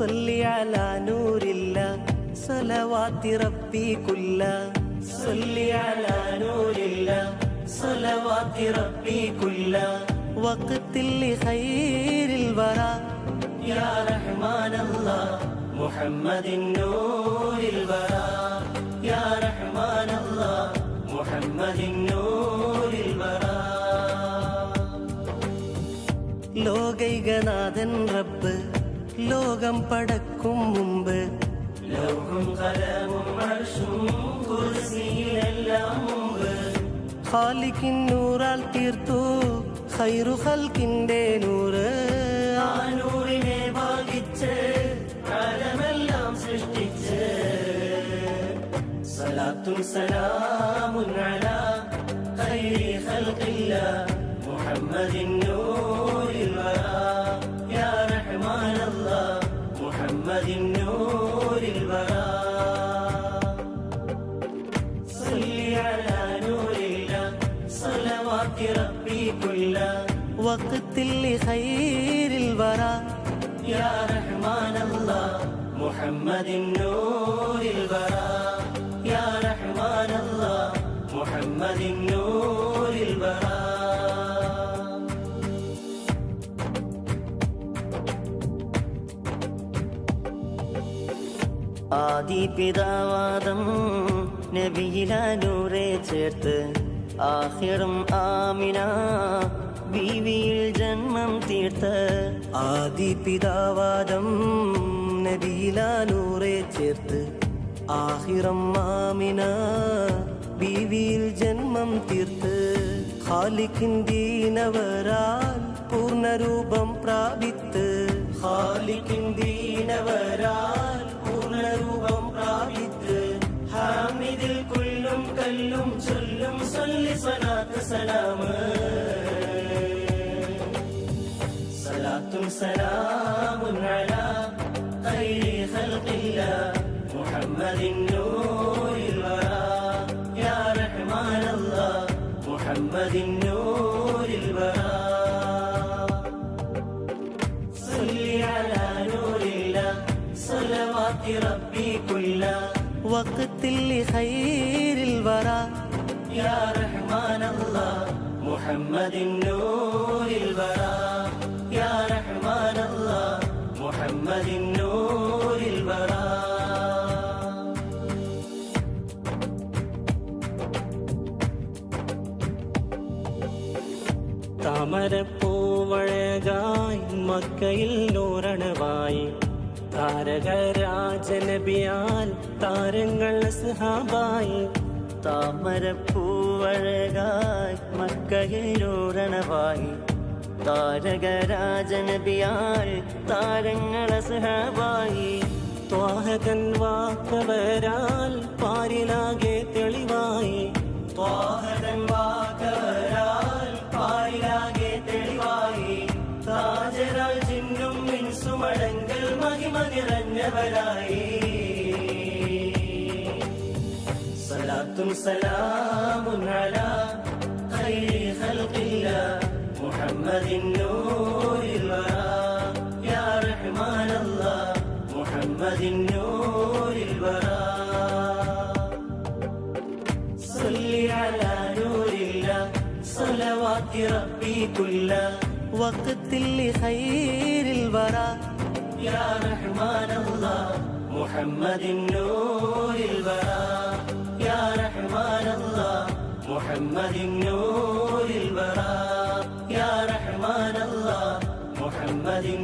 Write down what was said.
صلي على نور الله صلوات ربي كلها صلي على نور الله صلوات ربي كلها وقت لخير الورى يا رحمن الله محمد نور البراء يا رحمن الله محمد نور البراء ലോകൈകനാഥൻ റബ്ബ് ലോകം പടക്കും മുമ്പ് ലൗഹും ഖലമും അർശും കുർസിയിലെല്ലാം മുമ്പ് ഖാലിഖിൻ നൂറാൽ തീർത്തു ഖൈറു ഖൽഖിന്റെ നൂറ് ആ നൂറിനെ ഭാഗിച്ച് കാലമെല്ലാം സൃഷ്ടിച്ച് സലാത്തും സലാമുൻ അലാ ഖൈരി ഖൽഖില്ലാഹ് മുഹമ്മദിൻ നൂറിൽ വറാ യാ റഹ്മാൻ അല്ലാഹ് മുഹമ്മദിൻ നൂറിൽ വറാ സല്ലി അലാ നൂരില്ലാഹ് സ്വലവാത്തി റബ്ബി കുല്ലാഹ് വഖ്തിൽ ലിഖൈറിൽ വറാ യാ റഹ്മാൻ അല്ലാഹ് മുഹമ്മദിൻ നൂറിൽ വറാ യാ റഹ്മാൻ അല്ലാഹ് മുഹമ്മദിൻ നൂറിൽ വറാ ആദി പിതാവാദം നബിയിലൂറെ ചേർത്ത് ആഖിറും ആമിന ബീവിയിൽ ജന്മം തീർത്ത് ആദി പിതാവാദം നബിയിലൂറെ ചേർത്ത് ആഖിറും ആമിന ബീവിയിൽ ജന്മം തീർത്ത് ഖാലിഖിൻ ദീനവരാൽ പൂർണ്ണരൂപം പ്രാപിത്ത് ഖാലിഖിൻ ദീനവരാൽ പൂർണ്ണരൂപം പ്രാപിത്ത് ഹാമിദിൽ കുല്ലും കല്ലും ചൊല്ലും സല്ലി സ്വലാത്ത് സലാമ് സലാത്തും സലാമുൻ അലാ ഖൈരി ഖൽഖില്ലാഹ് മുഹമ്മദിൻ നൂറിൽ വറാ യാ റഹ്മാൻ അല്ലാഹ് മുഹമ്മദിൻ നൂറിൽ വറാ സല്ലി അലാ നൂരില്ലാഹ് സ്വലവാത്തി റബ്ബി കുല്ലാഹ് വഖ്തിൽ ലിഖൈറിൽ വറാ യാ റഹ്മാൻ അല്ലാഹ് മുഹമ്മദിൻ നൂറിൽ വറാ യാ റഹ്മാൻ അല്ലാഹ് മുഹമ്മദിൻ നൂറിൽ വറാ താമരപ്പൂവഴകായി മക്കയിൽ നൂറണവായി താരകരാജനബിയാൽ താരങ്ങൾ സഹാബായി താമരപ്പൂവഴകായി മക്കയിൽ നൂറണവായി താരകരാജനബിയാൽ താരങ്ങൾ സഹാബായി ത്വാഹകൻ വാക്കവരാൽ പാരിലാകെ തെളിവായി ത്വാഹകൻ വാക്കവരാൽ പാരിലാകെ തെളിവായി താജരാൽ ജിന്നും മിൻസുമടങ്കൽ മഹിമ നിറഞ്ഞവരായി സലാത്തും സലാമുൻ അലാ ഖൈരി ഖൽഖില്ലാഹ് മുഹമ്മദിൻ നൂറിൽ വറാ യാ റഹ്മാൻ അല്ലാഹ് മുഹമ്മദിൻ നൂറിൽ വറാ സല്ലി അലാ നൂരില്ലാഹ് സ്വലവാത്തി റബ്ബി കുല്ലാഹ് വഖ്തിൽ ലിഖൈറിൽ വറാ യാ റഹ്മാൻ അല്ലാഹ് മുഹമ്മദിൻ നൂറിൽ വറാ യാ റഹ്മാൻ അല്ലാഹ് മുഹമ്മദിൻ നൂറിൽ വറാ യാ റഹ്മാൻ അല്ലാഹ് മുഹമ്മദിൻ